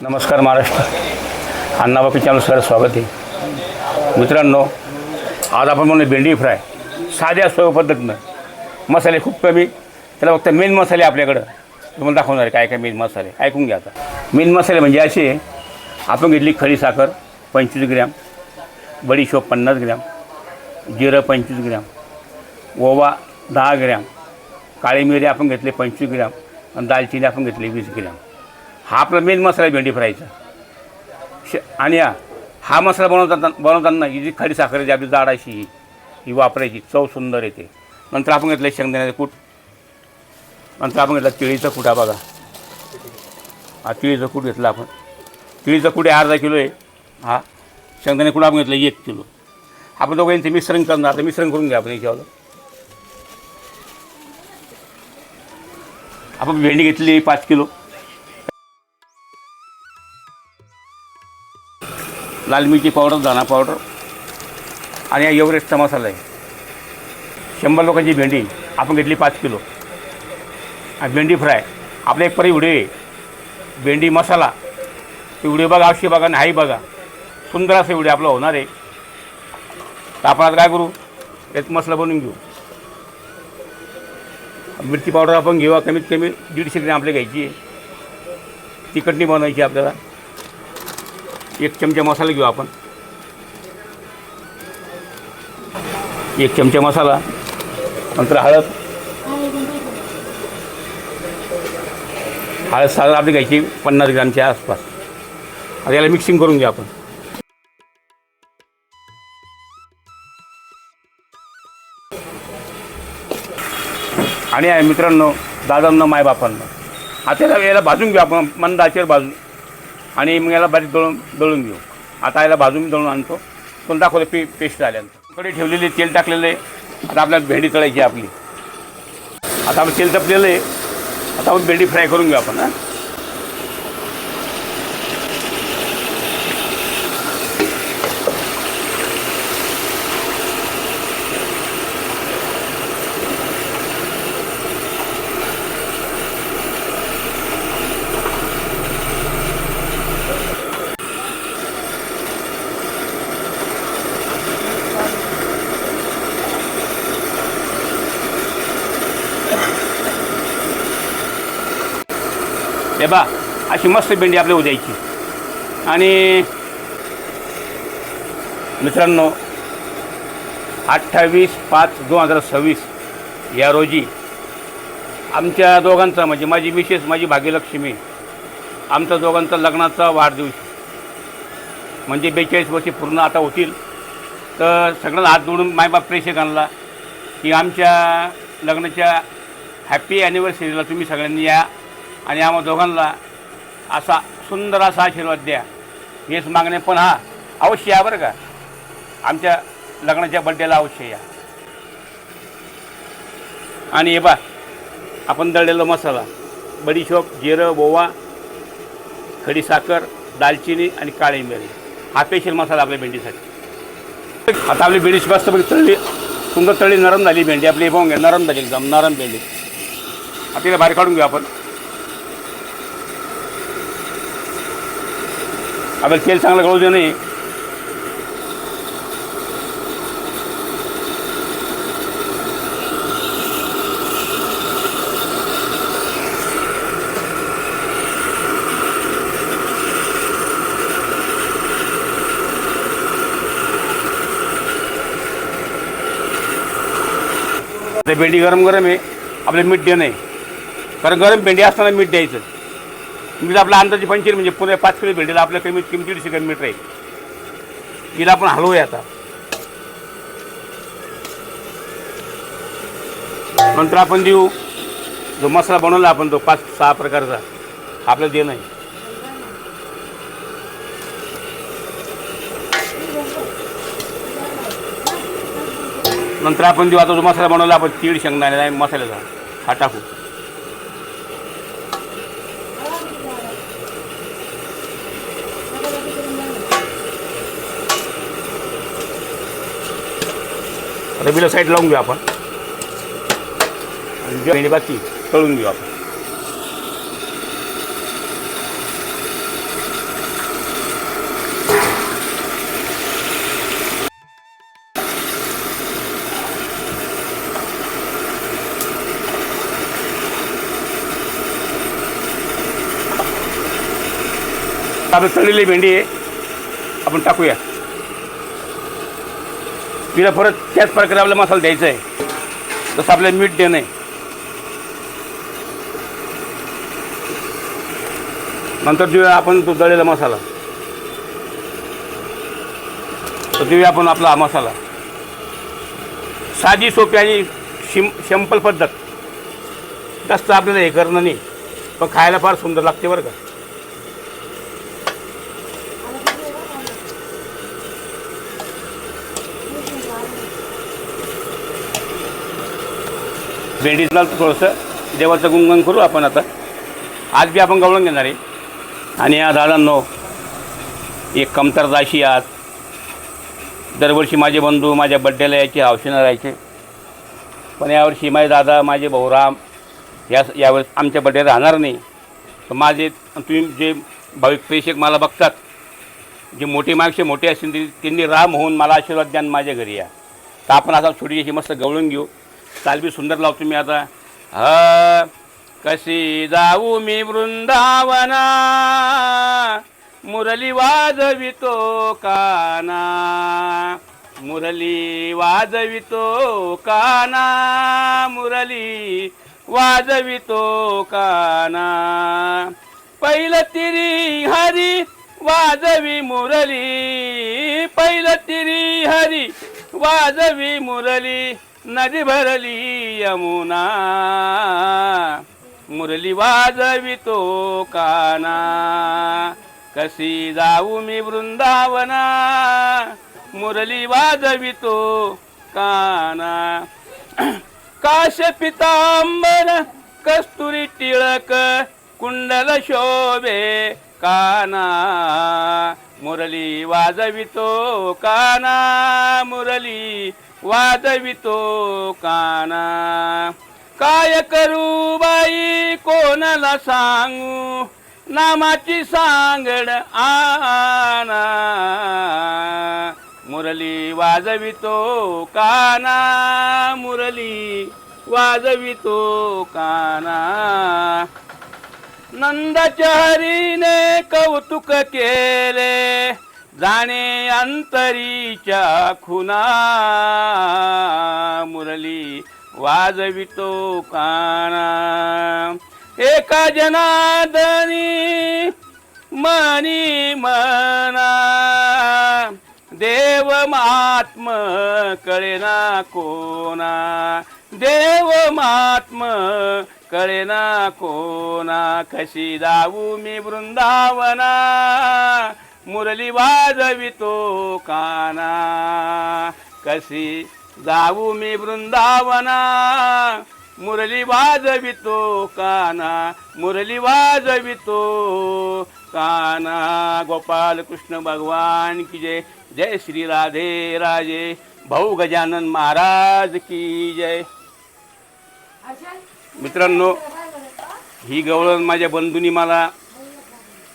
नमस्कार Maharashtra, अण्णाबाकी channel sir स्वागत आहे. मित्रांनो, आज आपण म्हणून भेंडी फ्राय साध्या सोप्या पद्धतीनं, मसाले खूप कमी, त्याला फक्त मेन मसाले आपल्याकडं तुम्हाला दाखवणार आहे. काय काय मेन मसाले ऐकून घ्या. आता मेन मसाले म्हणजे असे, आपण घेतली खडी साखर 25 ग्रॅम, बडीशोप 50 ग्रॅम, जिरं 25 ग्रॅम, ओवा 10 ग्रॅम, काळी मिरी आपण घेतले 25 ग्रॅम आणि दालचिनी आपण घेतली 20 ग्रॅम. हा आपला मेन मसाला आहे भेंडी फ्रायचा. आणि हा मसाला बनवताना ही जी खडी साखर जी आपली जाड अशी ही वापरायची, चव सुंदर येते. नंतर आपण घेतलं शेंगदाण्याचं कूट, नंतर आपण घेतलं तिळीचं कूट. हा बघा, हा तिळीचं कूट घेतलं आपण. तिळीचं कूट अर्धा किलो आहे. हा शेंगदाणे कूट आपण घेतलं 1 किलो. आपण दोघांचे मिश्रण करणार. आता मिश्रण करून घ्या आपण याच्यावर. आपण भेंडी घेतली 5 किलो, लाल मिरची पावडर, धना पावडर आणि एव्हरेस्टचा मसाला आहे. 100 लोकांची भेंडी आपण घेतली 5 किलो. आणि भेंडी फ्राय आपला एक परी व्हिडिओ आहे, भेंडी मसाला. ते व्हिडिओ बघा, अवश्य बघा. नाही बघा, सुंदर असा व्हिडिओ आपला होणार आहे. तर आपण आता काय करू, एक मसाला बनवून घेऊ. मिरची पावडर आपण घेऊ, कमीत कमी 150 ग्रॅम आपल्या घ्यायची आहे. तिखटणी बनवायची आपल्याला. 1 चमचा मसाला घेऊ आपण. 1 चमचा मसाला. नंतर हळद साधारण आपली घ्यायची 50 ग्रॅमच्या आसपास. आता याला मिक्सिंग करून घ्या आपण. आणि मित्रांनो, दादांना, मायबापांना, आता याला भाजून घेऊ आपण मंद आचेवर भाजून. आणि मग याला बारीक दळून घेऊ. आता याला भाजून दळून आणतो, तो दाखवलं पेस्ट झाल्यानंतर. कडे ठेवलेले तेल टाकलेलं आहे. आता आपल्याला भेंडी तळायची आपली. आता आपण तेल तपलेलं आहे. आता आपण भेंडी फ्राय करून घेऊ आपण. हे बा, अशी मस्त भेंडी आपल्या उद्यायची. आणि मित्रांनो, 28/5/2026 या रोजी आमच्या दोघांचा, म्हणजे माझी मिसेस, माझी भाग्यलक्ष्मी, आमच्या दोघांचा लग्नाचा वाढदिवस. म्हणजे 42 वर्षे पूर्ण आता होतील. तर सगळ्यांना हात जोडून मायबाप प्रेक्षकांना की आमच्या लग्नाच्या हॅपी ॲनिव्हर्सरीला तुम्ही सगळ्यांनी या आणि आम्हा दोघांना असा सुंदर असा आशीर्वाद द्या. हेच मागणे. पण हा अवश्य या बरं का, आमच्या लग्नाच्या बड्डेला अवश्य या. आणि हे बा, आपण दळलेला मसाला, बडीशोप, जिरं, ओवा, खडी साखर, दालचिनी आणि काळी मिरी, हा स्पेशल मसाला आपल्या भेंडीसाठी. आता आपली भेंडी मस्तपैकी तळली, सुंदर तळली, नरम झाली भेंडी आपली. पाहून घ्या, नरम झाली, एकदम नरम भेंडी. आपल्याला बाहेर काढून घेऊ आपण. आपल्याला तेल चांगलं गळू दे नाही. ते भेंडी गरम आहे. आपलं मीठ देणं आहे, कारण गरम भेंडी असताना मीठ द्यायचं. मीठ आपला अंदाजे 25, म्हणजे पुणे 5 किलो भेंडीला आपल्या कमीत कमी 150 ग्रॅम मीठ राहील. हिला आपण हलवूया आता. नंतर आपण देऊ जो मसाला बनवला आपण, तो 5-6 प्रकारचा आपल्याला देणं आहे. नंतर आपण देऊ आता जो मसाला बनवला आपण, तीळ, शेंगदाणे मसाल्याचा, हा टाकू. रबीला साईड लावून घेऊ आपण. भेंडी बाकी तळून घेऊ आपण. आपली तळलेली भेंडी आहे आपण टाकूया. तिला परत त्याच प्रकारे आपल्याला मसाला द्यायचा आहे, तसं आपल्याला मीठ देणं आहे. नंतर देऊया आपण तो दळलेला मसाला, तर देऊया आपण आपला हा मसाला. साधी सोपी आणि सिंपल पद्धत, जास्त आपल्याला हे करणं नाही, पण खायला फार सुंदर लागते बरं का. भेंडीला थोडंसं देवाचं गुणगान करू आपण. आता आज बी आपण गवळण घेणार आहे. आणि या दादांनो एक कमतरता अशी आज, दरवर्षी माझे बंधू माझ्या बड्डेला यायचे, हौशीनं राहायचे, पण यावर्षी माझे दादा माझे भाऊराम यावेळेस आमच्या बड्डे राहणार नाही. तर माझे तुम्ही जे भाविक प्रेक्षक मला बघतात, जे मोठे मागचे मोठे असतील त्यांनी राम होऊन मला आशीर्वाद द्या माझ्या घरी या. तर आपण आता छोटी अशी मस्त गवळून घेऊ. चाल बी सुंदर लावतो मी आता. कशी जाऊ मी वृंदावना, मुरली वाजवितो काना, मुरली वाजवितो काना, मुरली वाजवितो काना. पहिलं तिरी हरी वाजवी मुरली, पहिलं तिरी हरी वाजवी मुरली, नदी भरली यमुना, मुरली वाजवितो काना. कशी जाऊ मी वृंदावना, मुरली वाजवितो काना. काश पितांबर कस्तुरी टिळक, कुंडल शोभे काना, मुरली वाजवितो काना, मुरली वाजवितो काना. काय करू बाई कोणाला सांगू, नामाची सांगड आना, मुरली वाजवितो काना, मुरली वाजवितो काना. नंदाच्या हरीने कौतुक केले, जाणे अंतरीच्या खुना, मुरली वाजवितो काना. एका जनार्दनी मनी मना, देव महात्म कळेना कोना, देव महात्म कळेना कोना. कशी जाऊ मी वृंदावना, मुरली वाजवितो काना. कशी जाऊ मी वृंदावना, मुरली वाजवितो काना, मुरली वाजवितो काना. गोपाल कृष्ण भगवान की जय. जय श्री राधे राजे. भाऊ गजानन महाराज की जय. मित्रांनो, ही गवळण माझ्या बंधूंनी मला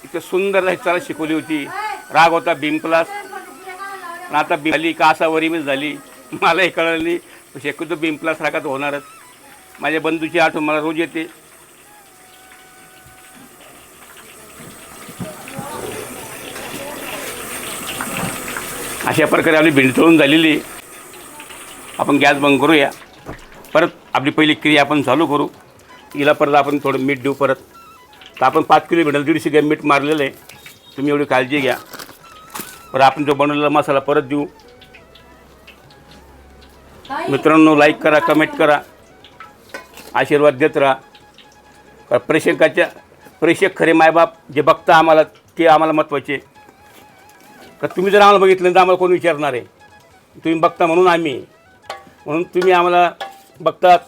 इतकं सुंदर रचायला शिकवली होती. राग होता भीमक्लास, आता झाली कासावरी मी झाली, मलाही कळलं नाही. शक्यतो भीमक्लास रागात होणारच. माझ्या बंधूची आठवण मला रोज येते. अशा प्रकारे आपली भेंडी तळून झालेली. आपण गॅस बंद करूया. परत आपली पहिली क्रिया आपण चालू करू. हिला परत आपण थोडं मीठ देऊ परत. तर आपण 5 किलो भेंडीला 150 ग्रॅम मीठ मारलेलं आहे. तुम्ही एवढी काळजी घ्या. परत आपण जो बनवलेला मसाला परत देऊ. मित्रांनो, लाईक करा, कमेंट करा, आशीर्वाद देत राहा. प्रेक्षक खरे मायबाप जे बघता आम्हाला, ते आम्हाला महत्त्वाचे. का तुम्ही जर आम्हाला बघितलं तर आम्हाला कोण विचारणार आहे. तुम्ही बघता म्हणून आम्ही, म्हणून तुम्ही आम्हाला बघतात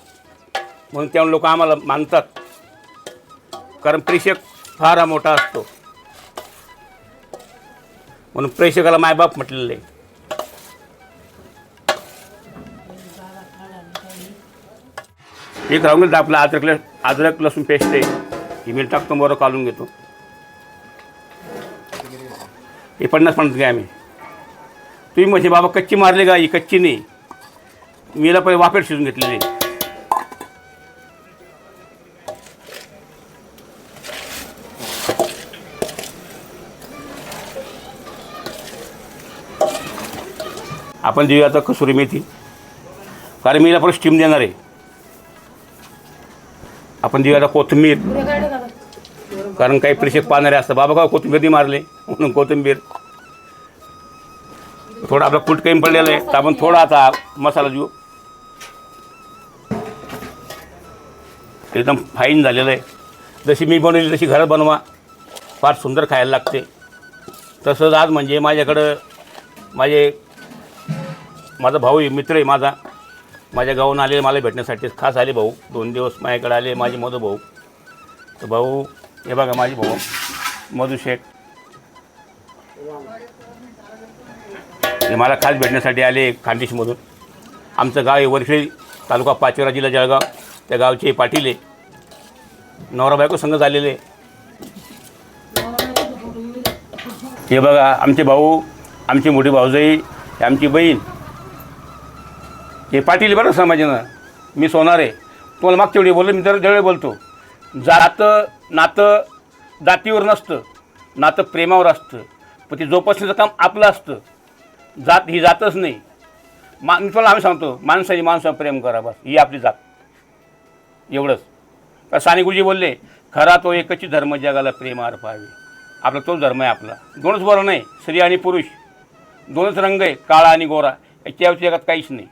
म्हणून त्यामुळे लोक आम्हाला मानतात. कारण प्रेक्षक फार मोठा असतो, म्हणून प्रेक्षकाला मायबाप म्हटलेलं आहे. एक राहून गेलं तर आपलं अद्रक लसूण पेस्ट आहे, ही मी टाकतो, बरोबर काढून घेतो. हे 50 घ्या. आम्ही तुम्ही म्हणजे बाबा कच्ची मारले का? ही कच्ची नाही, मीला पहिले वाफेट शिजून घेतलेली. आपण देऊया आता कसुरी मेथी, कारण मी याला परत स्टीम देणार आहे. आपण देऊया आता कोथिंबीर, कारण काही प्रेक्षक पाहणारे असतात, बाबा का कोथिंबीर मारले म्हणून कोथिंबीर. थोडा आपला कूट कमी पडलेला आहे, तर आपण थोडा आता मसाला देऊ. एकदम फाईन झालेलं आहे. जशी मी बनवली तशी घरात बनवा, फार सुंदर खायला लागते. तसंच आज म्हणजे माझ्याकडं माझा भाऊ मित्र आहे माझ्या गावाहून आले मला भेटण्यासाठी खास आले भाऊ. 2 दिवस माझ्याकडे आले माझे मधू भाऊ. तर भाऊ हे बघा माझे भाऊ मधू शेठ हे मला खास भेटण्यासाठी आले खानदेशमधून. आमचं गाव आहे वरखेडी, तालुका पाचोरा, जिल्हा जळगाव. त्या गावचे पाटील आहे, नवरा बायको संघ झालेले. हे बघा आमचे भाऊ, आमची मोठी भाऊजाई, आमची बहीण, हे पाटील बरं समाजानं. मी सोनार आहे. तुम्हाला मागच्या वेळी बोललो, मी तर जवळ बोलतो. नातं जातीवर नसतं, नातं प्रेमावर असतं. पण ते जोपासण्याचं काम आपलं असतं. जात ही जातच नाही. मी तुम्हाला आम्ही सांगतो, माणसावर प्रेम करा, बस ही आपली जात, एवढंच. तर साने गुरुजी बोलले, खरा तो एकच धर्म जगाला प्रेमावर पाहावे. आपला तोच धर्म आहे आपला. 2च वर्ण आहे, स्त्री आणि पुरुष. 2च रंग आहे, काळा आणि गोरा. याच्या जगात काहीच नाही.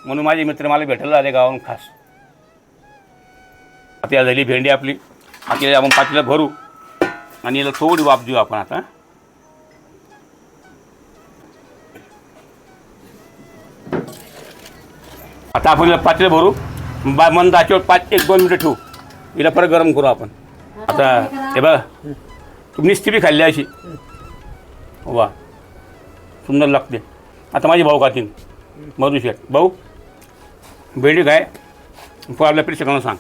म्हणून माझे मित्र मला भेटायला आले गावाहून खास. आता झाली भेंडी आपली. आता आपण पातीला भरू आणि याला थोडी वाफ देऊ आपण. आता आपण पातीला भरू, मंद आचेवर 1-2 मिनिटं ठेवू. हिला परत गरम करू आपण. आता हे बघा, तुम्ही निस्ती बी खाल्ली अशी, वा सुंदर लागते. आता माझे भाऊ खातील, मधू शेठ. भाऊ भेंडी काय आपल्या प्रेक्षकांना सांग.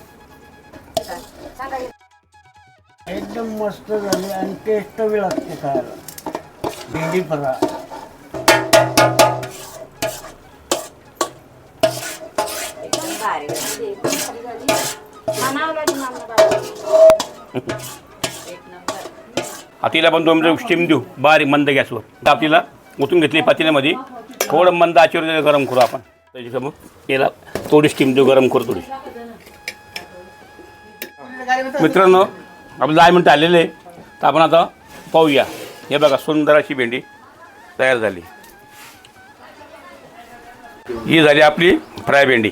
एकदम मस्त झाली आणि टेस्ट बी लागते खायला. भेंडी फराळ हातीला पण 2 मिनिटं स्टीम देऊ बारीक मंद गॅसवर. आपल्याला ओतून घेतली पातेल्यामध्ये, थोडं मंद आचेवर गरम करू आपण. त्याच्यासमोर याला थोडी स्टीम देऊ, गरम करू थोडी. मित्रांनो आपलं 10 मिनटं आलेले आहे. तर आपण आता पाहूया. हे बघा सुंदर अशी भेंडी तयार झाली. ही झाली आपली फ्राय भेंडी.